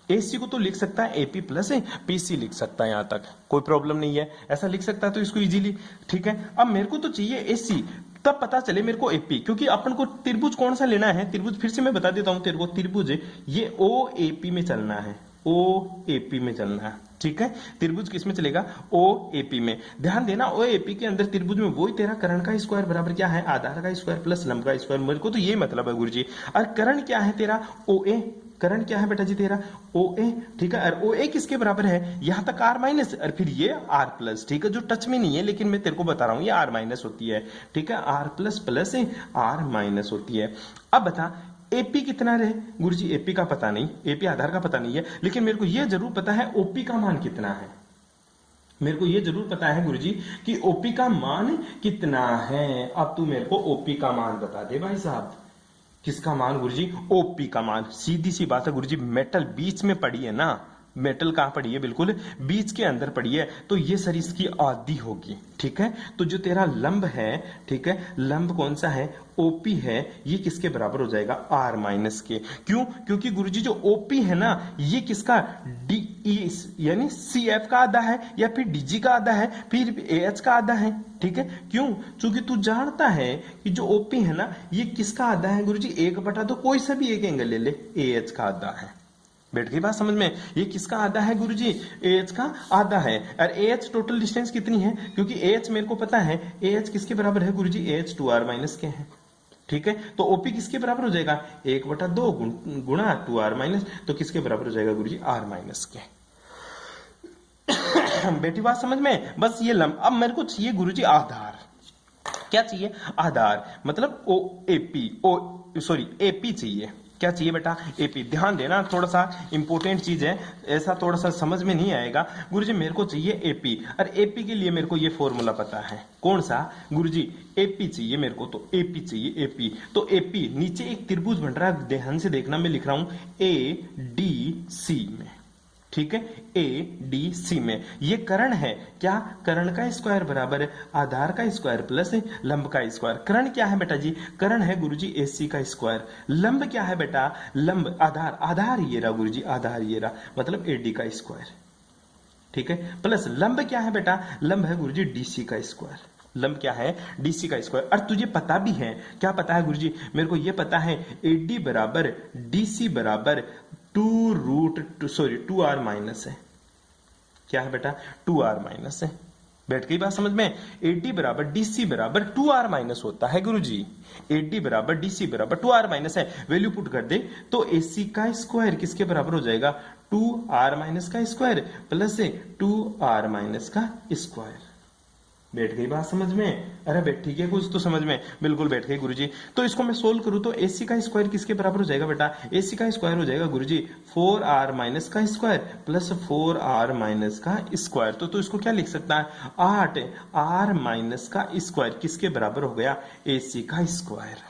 एसी को तो लिख सकता है एपी प्लस पीसी लिख सकता है, यहां तक कोई प्रॉब्लम नहीं है, ऐसा लिख सकता है तो इसको इजीली। ठीक है, अब मेरे को तो चाहिए एसी, तब पता चले मेरे को एपी, क्योंकि अपन को त्रिभुज कौन सा लेना है? त्रिभुज फिर से मैं बता देता हूं तेरे को, त्रिभुज ये ओ एपी में चलना है, ओ एपी में चलना है। ठीक है, त्रिभुज किस में चलेगा? ओ एपी में। ध्यान देना, ओ एपी के अंदर त्रिभुज में वही तेरा कर्ण का स्क्वायर बराबर क्या है? आधार का स्क्वायर प्लस लंब का स्क्वायर। मेरे को तो ये मतलब है गुरुजी। और कर्ण क्या है तेरा? ओ ए। करंट क्या है बेटा जी तेरा OA, ठीक है, और OA किसके बराबर है, यहां तक R माइनस और फिर ये R प्लस, ठीक है, जो टच में नहीं है लेकिन मैं तेरे को बता रहा हूं ये R माइनस होती है, ठीक है, R plus plus R minus होती है। अब बता AP कितना रहे, गुरुजी AP का पता नहीं, AP आधार का पता नहीं है, लेकिन मेरे को यह जरूर पता है OP का मान कितना है, मेरे को ये जरूर पता है गुरुजी कि OP का मान कितना है। अब तू मेरे को OP का मान बता दे भाई साहब। किसका मान गुरुजी, OP का मान। सीधी सी बात है गुरुजी, मेटल बीच में पड़ी है ना, मेटल कहां पड़ी है, बिल्कुल बीच के अंदर पड़ी है, तो ये सर इसकी आधी होगी, ठीक है। तो जो तेरा लंब है, ठीक है, लंब कौन सा है, OP है, ये किसके बराबर हो जाएगा, R माइनस के। क्यों, क्योंकि गुरुजी जो OP है ना ये किसका DE यानी CF का आधा है, या फिर DG का आधा है, फिर AH का आधा है, ठीक है। क्यों, क्योंकि तू जानता है कि जो OP है ना ये किसका आधा है गुरुजी, 1/2, कोई सा भी एक एंगल ले ले, AH का आधा है। बैठ गई बात समझ में, ये किसका आधा है गुरुजी, AH का आधा है। और AH टोटल डिस्टेंस कितनी है, क्योंकि AH मेरे को पता है, AH किसके बराबर है गुरुजी, AH 2R माइनस के है, ठीक है। तो OP किसके बराबर हो जाएगा, 1/2 गुणा 2R माइनस, तो किसके बराबर हो जाएगा गुरुजी, R माइनस के। बेटी बात समझ में, बस ये लंब। अब मेरे को चाहिए गुरुजी आधार, क्या चाहिए, आधार, मतलब AP चाहिए। क्या चाहिए बेटा, AP। ध्यान देना, थोड़ा सा इंपॉर्टेंट चीज है, ऐसा थोड़ा सा समझ में नहीं आएगा गुरुजी। मेरे को चाहिए AP, और AP के लिए मेरे को ये फॉर्मूला पता है, कौन सा गुरुजी, AP चाहिए मेरे को, तो AP चाहिए, AP। तो AP नीचे एक त्रिभुज बन रहा है, ध्यान से देखना, मैं लिख रहा हूं ADC में, ठीक है, ADC में। ये कर्ण है, क्या, कर्ण का स्क्वायर बराबर है आधार का स्क्वायर प्लस लंब का स्क्वायर। कर्ण क्या है बेटा जी, कर्ण है गुरुजी AC का स्क्वायर। लंब क्या है बेटा, लंब आधार, आधार ये रहा गुरुजी, आधार ये रहा, मतलब AD का स्क्वायर, ठीक है, प्लस लंब क्या है बेटा, लंब है गुरुजी DC का स्क्वायर। लंब क्या है, DC का स्क्वायर। और तुझे पता भी है, क्या पता है गुरुजी, मेरे को ये पता है AD बराबर DC बराबर 2R माइनस है। क्या है बेटा, 2R माइनस है। बैठ गई बात समझ में, AD बराबर DC बराबर 2R माइनस होता है गुरुजी। AD बराबर DC बराबर 2R माइनस है, वैल्यू पुट कर दे तो AC का स्क्वायर किसके बराबर हो जाएगा, 2R माइनस का स्क्वायर प्लस 2R माइनस का स्क्वायर। बैठ गई बात समझ में, अरे बैठ ठीक है, कुछ तो समझ में बिल्कुल बैठ गई गुरुजी। तो इसको मैं सोल्व करूं तो AC का स्क्वायर किसके बराबर हो जाएगा बेटा, AC का स्क्वायर हो जाएगा गुरुजी 4R माइनस का स्क्वायर प्लस 4R माइनस का स्क्वायर। तो इसको क्या लिख सकता है, 8R माइनस का स्क्वायर किसके बराबर हो गया, AC का स्क्वायर।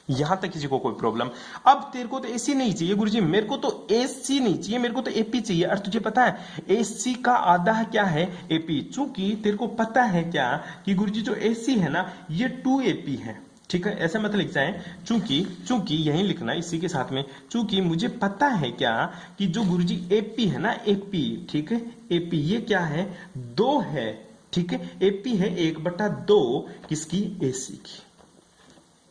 यहां तक किसी को कोई प्रॉब्लम। अब तेरे को तो AC नहीं चाहिए गुरुजी, मेरे को तो AC नहीं चाहिए, मेरे को तो AP चाहिए। और तुझे पता है AC का आधा क्या है, AP। चूंकि तेरे को पता है क्या कि गुरुजी जो AC है ना ये 2AP है, ठीक है, ऐसा मत लिख जाए, चूंकि यही लिखना इसी के साथ में, चूंकि मुझे पता है क्या कि जो गुरुजी AP है ना, AP, ठीक है, AP ये क्या है, 2 है, ठीक है, AP है 1/2 किसकी, AC की।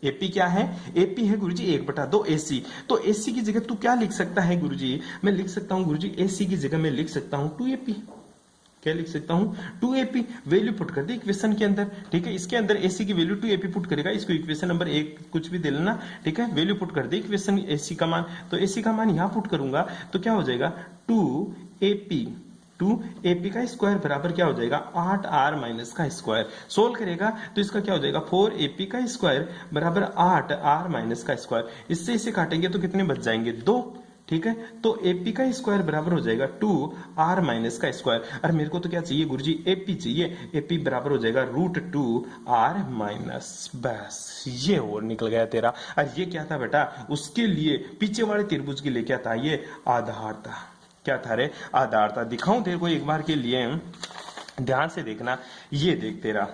AP क्या है, AP है गुरुजी 1/2 AC। तो AC की जगह तू क्या लिख सकता है गुरुजी, मैं लिख सकता हूं गुरुजी AC की जगह मैं लिख सकता हूं 2AP। क्या लिख सकता हूं, 2AP। वैल्यू पुट कर दे इक्वेशन के अंदर, ठीक है, इसके अंदर AC की वैल्यू 2AP पुट करेगा, इसको इक्वेशन नंबर 1 कुछ भी दे लेना, ठीक है, वैल्यू पुट कर दे इक्वेशन AC का मान। तो AC का मान यहां पुट करूंगा तो क्या हो जाएगा, 2AP का स्क्वायर बराबर क्या हो जाएगा, 8R माइनस का स्क्वायर। सोल्व करेगा तो इसका क्या हो जाएगा, 4AP का स्क्वायर बराबर 8R माइनस का स्क्वायर। इससे इसे काटेंगे तो कितने बच जाएंगे, 2, ठीक है। तो AP का स्क्वायर बराबर हो जाएगा 2R माइनस का स्क्वायर। और मेरे को तो क्या चाहिए गुरुजी, AP चाहिए, AP बराबर हो जाएगा √2R माइनस। बस ये और निकल गया तेरा। और ये क्या था बेटा, उसके लिए पीछे वाले त्रिभुज के लिए क्या था, ये आधार था। क्या था रे, आधार था। दिखाऊं तेरे को एक बार के लिए, ध्यान से देखना, ये देख तेरा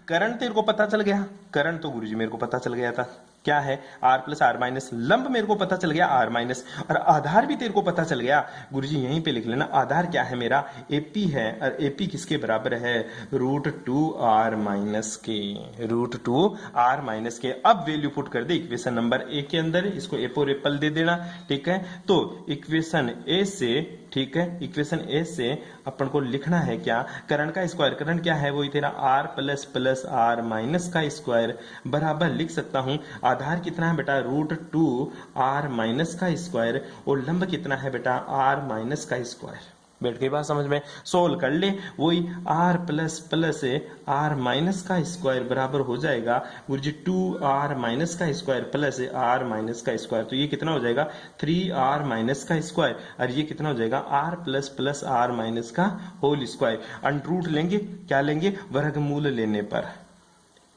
कर्ण तेरे को पता चल गया, कर्ण तो गुरुजी मेरे को पता चल गया था, क्या है, R प्लस R माइनस। लंब मेरे को पता चल गया R माइनस, और आधार भी तेरे को पता चल गया गुरुजी, यहीं पे लिख लेना, आधार क्या है मेरा, AP है, और AP किसके बराबर है, √2R माइनस के, √2R माइनस के। अब वैल्यू पुट कर दे इक्वेशन नंबर 1 के अंदर, इसको एपो रेपल दे देना, ठीक है। तो इक्वेशन A से, ठीक है, इक्वेशन A से अपन को लिखना है क्या, कर्ण का स्क्वायर, कर्ण क्या है, वही तेरा R प्लस R माइनस का स्क्वायर बराबर लिख सकता हूं आधार कितना है बेटा √2r माइनस का स्क्वायर और लंब कितना है बेटा r माइनस का स्क्वायर। बैठ गई बात समझ में। सोल्व कर ले, वही r plus plus r minus का स्क्वायर बराबर हो जाएगा गुरुजी 2r माइनस का स्क्वायर प्लस r माइनस का स्क्वायर। तो ये कितना हो जाएगा 3r माइनस का स्क्वायर और ये कितना हो जाएगा r plus plus r minus का होल स्क्वायर। अंडर लेंगे, क्या लेंगे वर्गमूल लेने पर,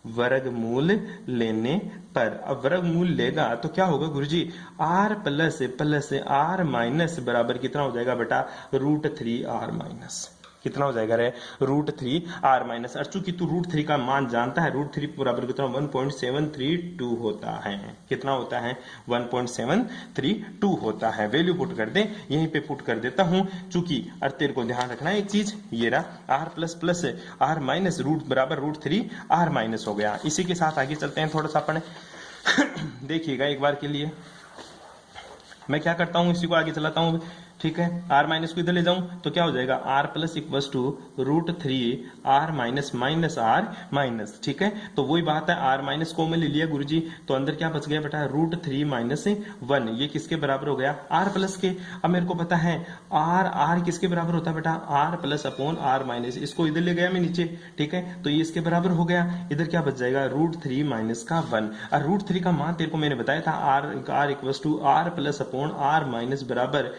वर्गमूल लेने पर। अब वर्गमूल लेगा तो क्या होगा गुरुजी r plus plus r minus बराबर कितना हो जाएगा बेटा √3r माइनस। कितना हो जाएगा रे √3r माइनस। और चूंकि तू √3 का मान जानता है, √3 बराबर कितना 1.732 होता है। कितना होता है 1.732 होता है। वैल्यू पुट कर दे, यहीं पे पुट कर देता हूं। चूंकि और तेरे को ध्यान रखना है एक चीज, ये रहा r plus plus r minus root बराबर √3r माइनस हो गया। इसी के साथ आगे चलते हैं थोड़ा सा अपन देखिएगा एक बार के लिए मैं क्या करता हूं, इसी को आगे चलाता हूं। ठीक है, r माइनस को इधर ले जाऊं तो क्या हो जाएगा r plus equals to √3r minus minus r minus. ठीक है, तो वही बात है, r माइनस को मैं ले लिया गुरुजी, तो अंदर क्या बच गया बेटा √3 माइनस 1। ये किसके बराबर हो गया r प्लस के। अब मेरे को पता है r किसके बराबर होता है बेटा r plus upon r minus. इसको इधर ले गया मैं नीचे। ठीक है, तो ये इसके बराबर हो गया। इधर क्या बच जाएगा √3 माइनस का 1। और √3 का मान तेरे को मैंने बताया था r equals to r plus upon r minus बराबर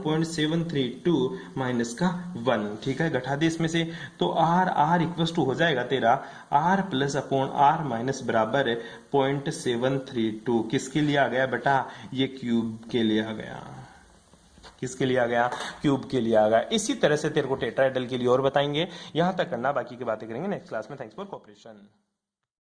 1.732 माइनस का 1। ठीक है, घटा दे इसमें से, तो r इक्वल्स टू हो जाएगा तेरा r plus upon r minus बराबर 0.732। किसके लिए आ गया बेटा, ये क्यूब के लिए आ गया। किसके लिए आ गया, क्यूब के लिए आ गया। इसी तरह से तेरे को टेट्राहेड्रल के लिए और बताएंगे। यहां तक करना, बाकी की बातें करेंगे नेक्स्ट क्लास में। Thanks for cooperation.